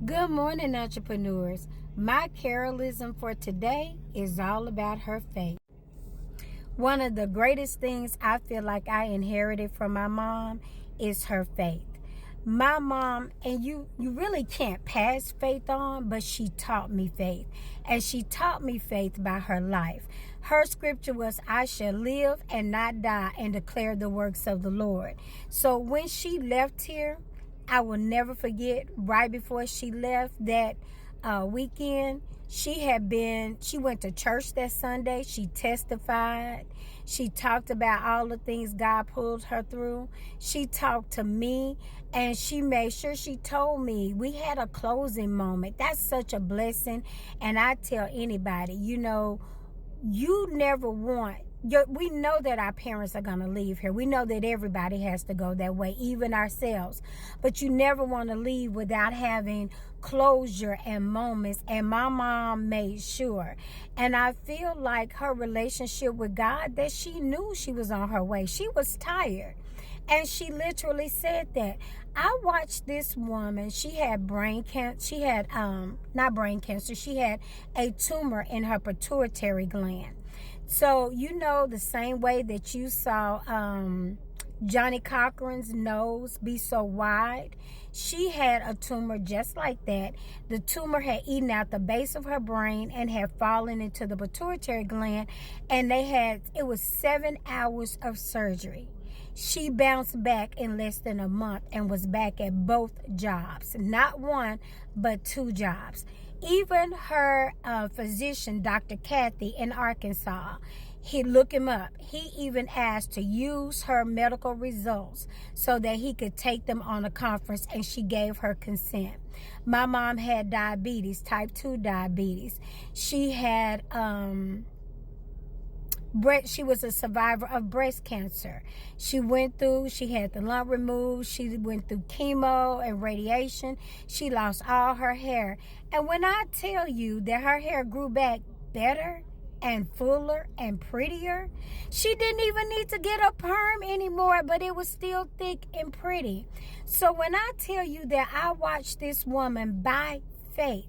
Good morning, entrepreneurs. My Carolism for today is all about her faith. One of the greatest things I feel like I inherited from my mom is her faith. My mom, and you really can't pass faith on, but she taught me faith. And she taught me faith by her life. Her scripture was, I shall live and not die and declare the works of the Lord. So when she left here, I will never forget, right before she left that weekend, she went to church that Sunday. She testified. She talked about all the things God pulled her through. She talked to me, and she made sure she told me. We had a closing moment. That's such a blessing. And I tell anybody, you never want, we know that our parents are going to leave here. We know that everybody has to go that way, even ourselves. But you never want to leave without having closure and moments. And my mom made sure. And I feel like her relationship with God, that she knew she was on her way. She was tired. And she literally said that. I watched this woman. She had brain cancer. She had, not brain cancer. She had a tumor in her pituitary gland. So, the same way that you saw Johnny Cochran's nose be so wide, she had a tumor just like that. The tumor had eaten out the base of her brain and had fallen into the pituitary gland, and it was 7 hours of surgery. She bounced back in less than a month and was back at both jobs. Not one, but 2 jobs. Even her physician, Dr. Kathy in Arkansas, look him up. He even asked to use her medical results so that he could take them on a conference, and she gave her consent. My mom had diabetes, type 2 diabetes. She had she was a survivor of breast cancer. She had the lump removed. She went through chemo and radiation. She lost all her hair. And when I tell you that her hair grew back better and fuller and prettier, she didn't even need to get a perm anymore, but it was still thick and pretty. So when I tell you that I watched this woman by faith,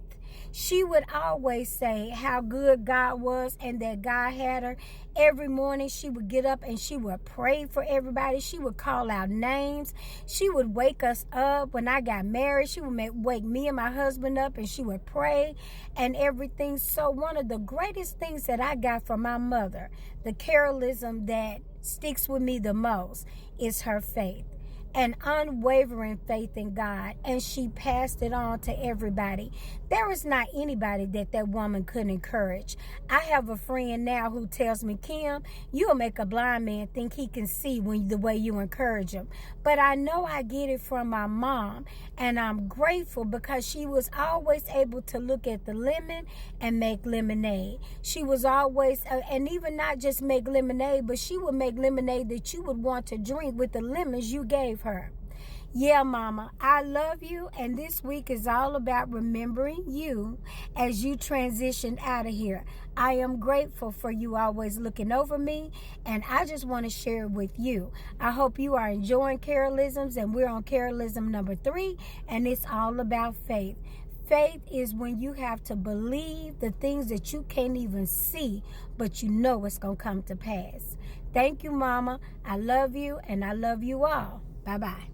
she would always say how good God was and that God had her. Every morning she would get up and she would pray for everybody. She would call out names. She would wake us up. When I got married, she would wake me and my husband up, and she would pray and everything. So one of the greatest things that I got from my mother, the Carolism that sticks with me the most, is her faith. An unwavering faith in God, and she passed it on to everybody. There is not anybody that woman couldn't encourage. I have a friend now who tells me, Kim, you'll make a blind man think he can see the way you encourage him. But I know I get it from my mom, and I'm grateful because she was always able to look at the lemon and make lemonade. She was always, and even not just make lemonade, but she would make lemonade that you would want to drink with the lemons you gave her. Yeah, Mama, I love you, and this week is all about remembering you as you transition out of here. I am grateful for you always looking over me, and I just want to share it with you. I hope you are enjoying Carolisms, and we're on Carolism number 3, and it's all about faith. Faith is when you have to believe the things that you can't even see, but you know it's going to come to pass. Thank you, Mama. I love you, and I love you all. Bye-bye.